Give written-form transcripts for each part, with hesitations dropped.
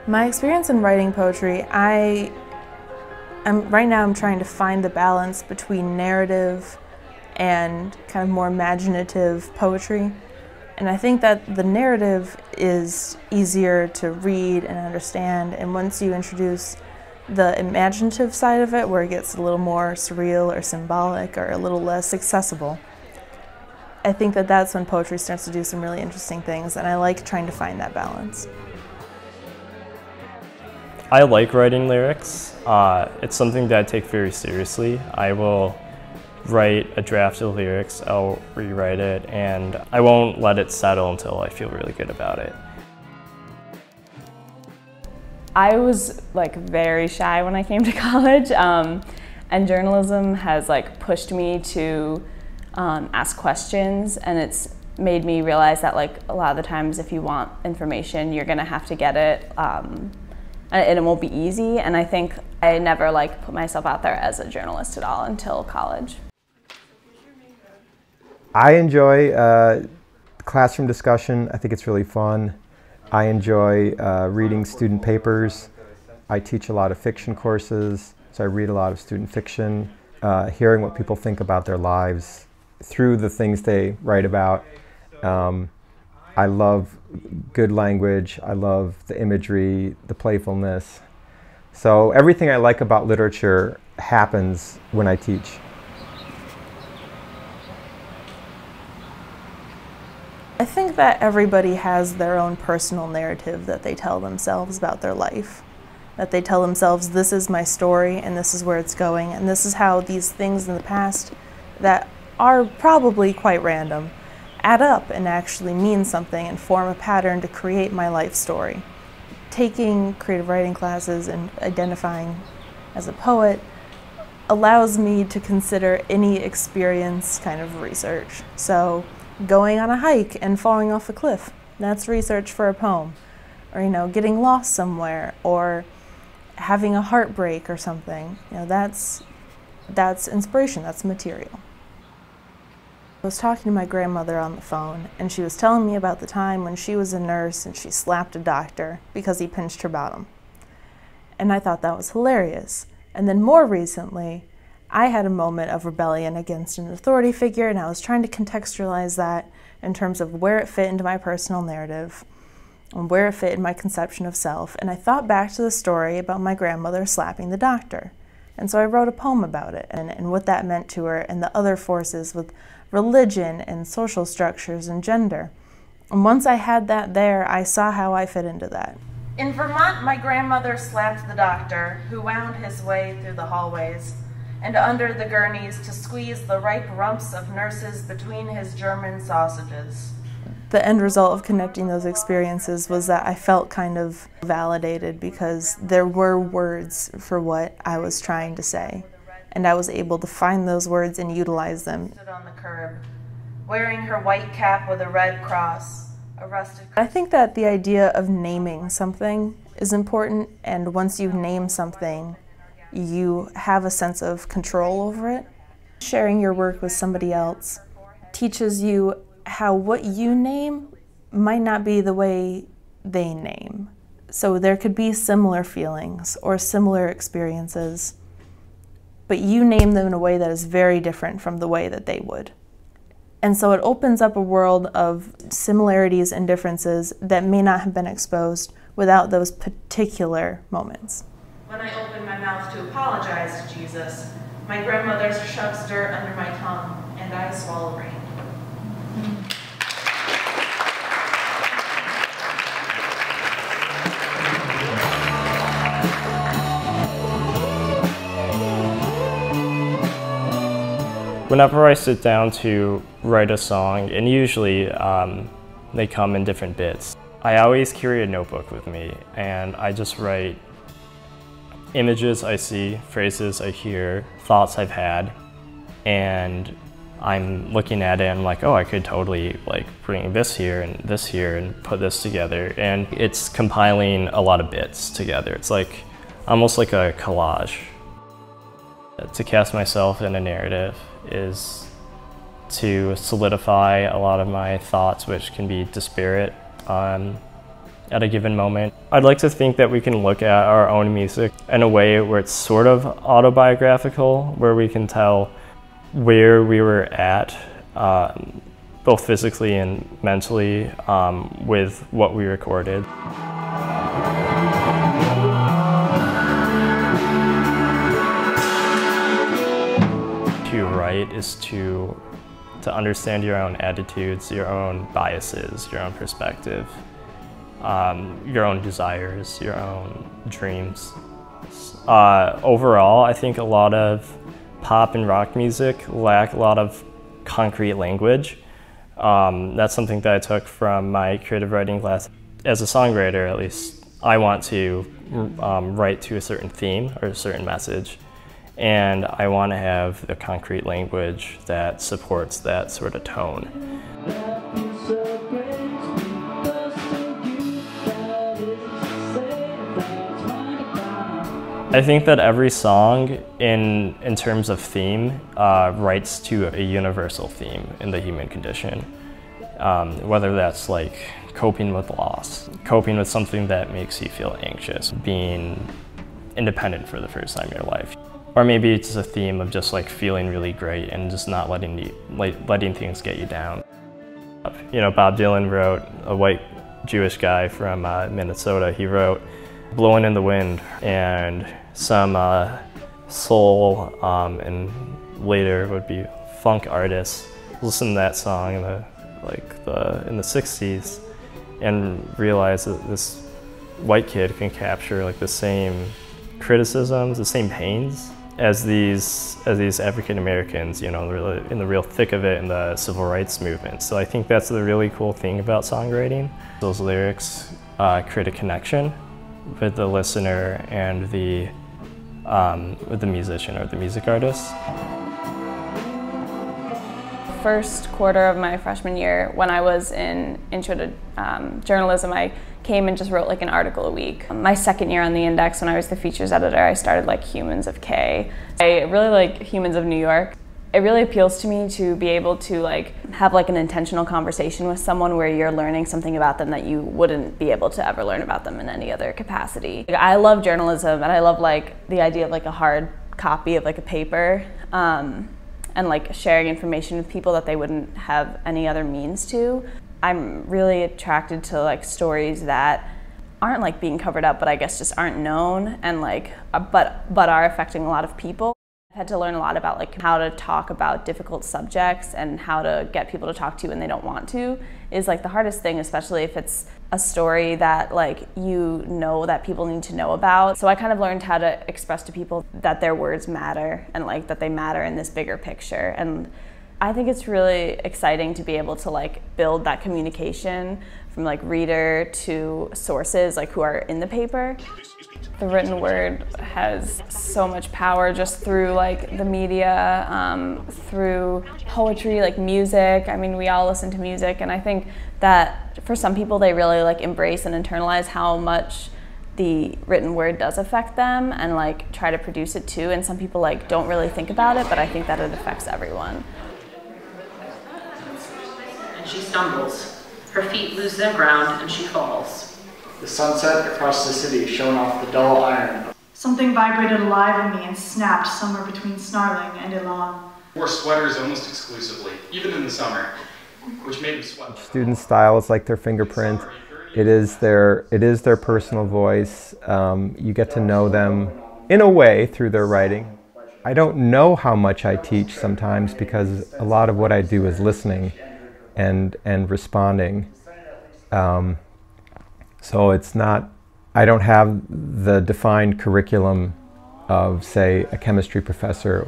My experience in writing poetry, right now I'm trying to find the balance between narrative and kind of more imaginative poetry. And I think that the narrative is easier to read and understand, and once you introduce the imaginative side of it, where it gets a little more surreal or symbolic or a little less accessible, I think that that's when poetry starts to do some really interesting things, and I like trying to find that balance. I like writing lyrics. It's something that I take very seriously. I will write a draft of lyrics, I'll rewrite it, and I won't let it settle until I feel really good about it. I was very shy when I came to college, and journalism has pushed me to ask questions, and it's made me realize that a lot of the times if you want information, you're gonna have to get it, and it won't be easy. And I think I never put myself out there as a journalist at all until college. I enjoy classroom discussion. I think it's really fun. I enjoy reading student papers. I teach a lot of fiction courses, so I read a lot of student fiction, hearing what people think about their lives through the things they write about. I love good language. I love the imagery, the playfulness. So everything I like about literature happens when I teach. I think that everybody has their own personal narrative that they tell themselves about their life. That they tell themselves, this is my story and this is where it's going, and this is how these things in the past that are probably quite random add up and actually mean something and form a pattern to create my life story. Taking creative writing classes and identifying as a poet allows me to consider any experience kind of research. So going on a hike and falling off a cliff, that's research for a poem. Or getting lost somewhere, or having a heartbreak or something. That's inspiration, that's material. I was talking to my grandmother on the phone, and she was telling me about the time when she was a nurse and she slapped a doctor because he pinched her bottom. And I thought that was hilarious. And then more recently, I had a moment of rebellion against an authority figure, and I was trying to contextualize that in terms of where it fit into my personal narrative and where it fit in my conception of self. And I thought back to the story about my grandmother slapping the doctor. And so I wrote a poem about it and what that meant to her, and the other forces with religion and social structures and gender. And once I had that there, I saw how I fit into that. In Vermont, my grandmother slapped the doctor, who wound his way through the hallways and under the gurneys to squeeze the ripe rumps of nurses between his German sausages. The end result of connecting those experiences was that I felt kind of validated, because there were words for what I was trying to say, and I was able to find those words and utilize them. Stood on the curb, wearing her white cap with a red cross, a rusted... I think that the idea of naming something is important, and once you name something, you have a sense of control over it. Sharing your work with somebody else teaches you how what you name might not be the way they name. So there could be similar feelings or similar experiences, but you name them in a way that is very different from the way that they would. And so it opens up a world of similarities and differences that may not have been exposed without those particular moments. When I opened my mouth to apologize to Jesus, my grandmother shoves dirt under my tongue, and I swallow rain. Whenever I sit down to write a song, and usually they come in different bits, I always carry a notebook with me, and I just write images I see, phrases I hear, thoughts I've had, and I'm looking at it and I'm like, oh, I could totally bring this here and put this together. And it's compiling a lot of bits together. It's almost like a collage. To cast myself in a narrative is to solidify a lot of my thoughts, which can be disparate, at a given moment. I'd like to think that we can look at our own music in a way where it's sort of autobiographical, where we can tell where we were at, both physically and mentally, with what we recorded. To write is to understand your own attitudes, your own biases, your own perspective, your own desires, your own dreams. Overall, I think a lot of pop and rock music lack a lot of concrete language. That's something that I took from my creative writing class. As a songwriter, at least, I want to write to a certain theme or a certain message. And I want to have a concrete language that supports that sort of tone. I think that every song, in terms of theme, writes to a universal theme in the human condition. Whether that's like coping with loss, coping with something that makes you feel anxious, being independent for the first time in your life. Or maybe it's a theme of just like feeling really great and just not letting things get you down. You know, Bob Dylan wrote, a white Jewish guy from Minnesota, he wrote Blowing in the Wind, and some soul and later would be funk artists listen to that song in the 60s and realize that this white kid can capture like the same criticisms, the same pains as these African Americans, you know, really in the real thick of it in the civil rights movement. So I think that's the really cool thing about songwriting. Those lyrics create a connection with the listener and with the musician or the music artist. First quarter of my freshman year, when I was in Intro to Journalism, I came and just wrote like an article a week. My second year on the Index, when I was the features editor, I started like Humans of K. I really like Humans of New York. It really appeals to me to be able to like have like an intentional conversation with someone where you're learning something about them that you wouldn't be able to ever learn about them in any other capacity. I love journalism, and I love like the idea of like a hard copy of like a paper, and like sharing information with people that they wouldn't have any other means to. I'm really attracted to like stories that aren't like being covered up, but I guess just aren't known, and like but are affecting a lot of people. I've had to learn a lot about like how to talk about difficult subjects and how to get people to talk to you when they don't want to is like the hardest thing, especially if it's a story that like you know that people need to know about. So I kind of learned how to express to people that their words matter and like that they matter in this bigger picture. And I think it's really exciting to be able to like build that communication from like reader to sources like who are in the paper. The written word has so much power just through like the media, through poetry, like music. I mean, we all listen to music, and I think that for some people they really like embrace and internalize how much the written word does affect them and like try to produce it too. And some people like don't really think about it, but I think that it affects everyone. And she stumbles. Her feet lose their ground and she falls. The sunset across the city shone off the dull iron. Something vibrated alive in me and snapped somewhere between snarling and elan. Wore sweaters almost exclusively, even in the summer, which made them sweat. Student style is like their fingerprint. It is their personal voice. You get to know them in a way through their writing. I don't know how much I teach sometimes because a lot of what I do is listening and responding. So it's not, I don't have the defined curriculum of, say, a chemistry professor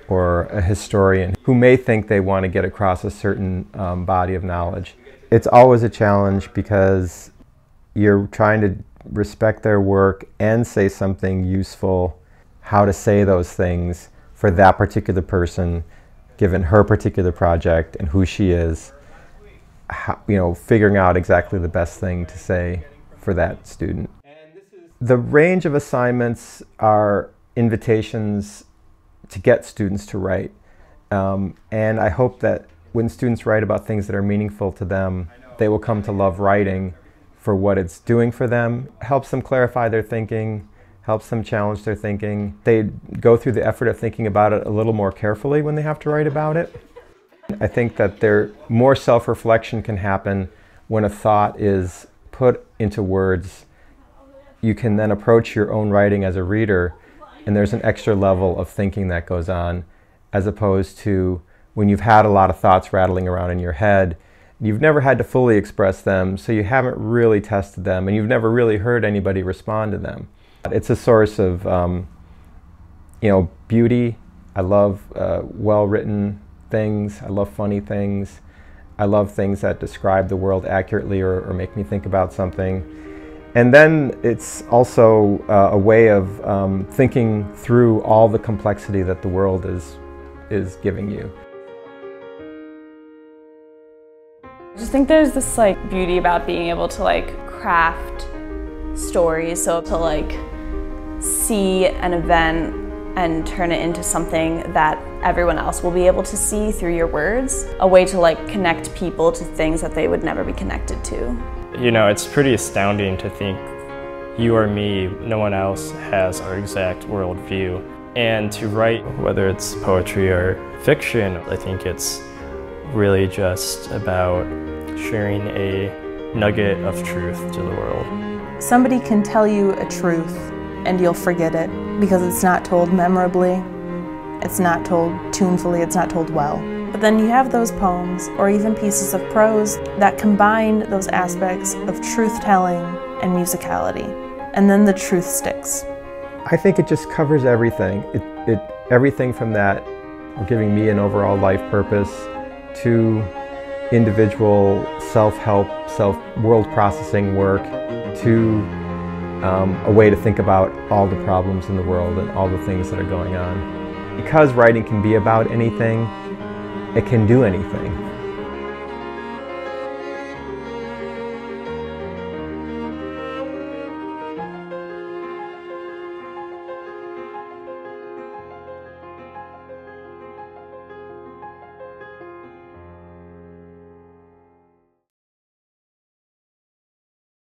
or a historian who may think they want to get across a certain body of knowledge. It's always a challenge because you're trying to respect their work and say something useful, how to say those things for that particular person, given her particular project and who she is. How, you know, figuring out exactly the best thing to say for that student. The range of assignments are invitations to get students to write. And I hope that when students write about things that are meaningful to them, they will come to love writing for what it's doing for them, helps them clarify their thinking, helps them challenge their thinking. They go through the effort of thinking about it a little more carefully when they have to write about it. I think that more self-reflection can happen when a thought is put into words. You can then approach your own writing as a reader, and there's an extra level of thinking that goes on, as opposed to when you've had a lot of thoughts rattling around in your head. You've never had to fully express them, so you haven't really tested them, and you've never really heard anybody respond to them. It's a source of beauty. I love well-written things. I love funny things. I love things that describe the world accurately or make me think about something. And then it's also a way of thinking through all the complexity that the world is giving you. I just think there's this beauty about being able to craft stories, so to see an event and turn it into something that everyone else will be able to see through your words, a way to connect people to things that they would never be connected to. You know, it's pretty astounding to think you or me, no one else has our exact worldview. And to write, whether it's poetry or fiction, I think it's really just about sharing a nugget of truth to the world. Somebody can tell you a truth and you'll forget it because it's not told memorably, it's not told tunefully, it's not told well. But then you have those poems or even pieces of prose that combine those aspects of truth-telling and musicality, and then the truth sticks. I think it just covers everything. Everything from that, giving me an overall life purpose, to individual self-help, world processing work, to a way to think about all the problems in the world and all the things that are going on. Because writing can be about anything, it can do anything.